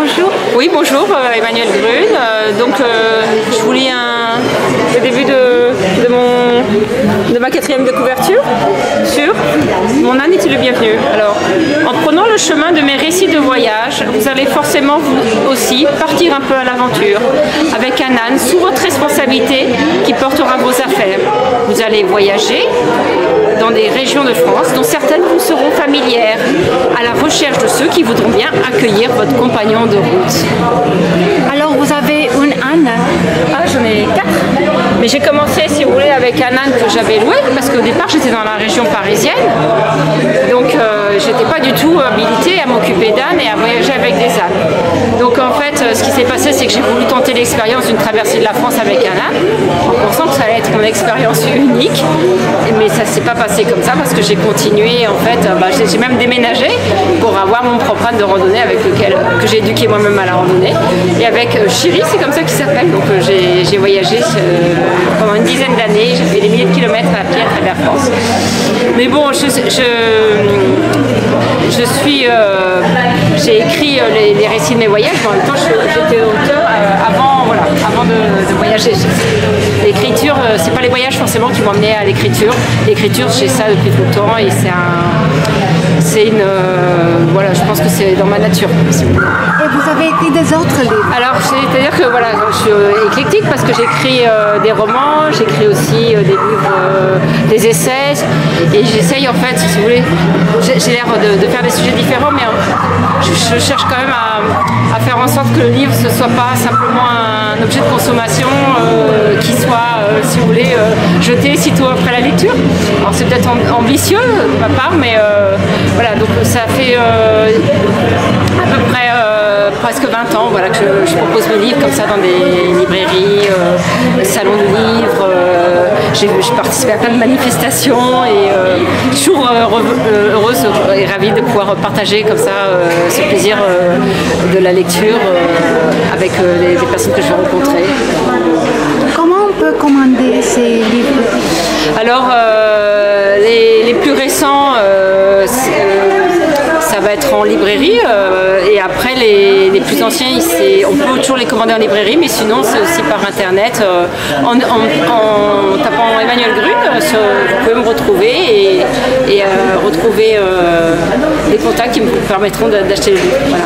bonjour. Oui, bonjour, Emmanuelle Grune. Je vous lis le début de ma quatrième de couverture sur Mon âne est-il le bienvenu. Alors, en prenant le chemin de mes récits de voyage, vous allez forcément vous aussi partir un peu à l'aventure, avec un âne sous votre responsabilité qui portera vos affaires. Vous allez voyager dans des régions de France dont certaines vous seront familières, à la recherche de ceux qui voudront bien accueillir votre compagnon de route. Alors vous avez un âne? Ah, j'en ai 4. Mais j'ai commencé, si vous voulez, avec un âne que j'avais loué, parce qu'au départ j'étais dans la région parisienne, donc j'étais pas du tout habilitée à m'occuper d'ânes et à voyager avec des ânes. Donc en fait, ce qui s'est passé, c'est que j'ai voulu tenter l'expérience d'une traversée de la France avec un âne, en pensant que ça allait être une expérience unique, mais ça s'est pas passé comme ça, parce que j'ai continué, en fait, j'ai même déménagé pour avoir mon propre âne de randonnée avec lequel que j'ai éduqué moi-même à la randonnée, et avec Chéri, c'est comme ça qu'il s'appelle. Donc j'ai voyagé pendant une dizaine d'années, j'ai fait des milliers de kilomètres à pied à travers France. Mais bon, j'ai écrit les récits de mes voyages, mais en même temps j'étais auteur avant de voyager. L'écriture, c'est pas les voyages forcément qui m'ont amené à l'écriture. L'écriture, j'ai ça depuis tout le temps et je pense que c'est dans ma nature. Et vous avez écrit des autres livres? Alors, c'est-à-dire que je suis éclectique parce que j'écris des romans, j'écris aussi des livres, des essais, et j'essaye en fait, si vous voulez, j'ai l'air de faire des sujets différents, mais je cherche quand même à faire en sorte que le livre ne soit pas simplement un objet de consommation qui soit, si vous voulez, jeté sitôt après la lecture. Alors c'est peut-être ambitieux de ma part, mais voilà, donc ça fait à peu près presque 20 ans que je propose mes livres comme ça dans des librairies, salons de livres. J'ai participé à plein de manifestations et toujours heureuse et ravie de pouvoir partager comme ça ce plaisir de la lecture avec les personnes que je vais rencontrer. Comment on peut commander ces livres? Alors, les plus récents, ça va être en librairie, et après les plus anciens, on peut toujours les commander en librairie, mais sinon c'est aussi par internet. En tapant Emmanuelle Grune, vous pouvez me retrouver et retrouver des contacts qui me permettront d'acheter le livre. Voilà.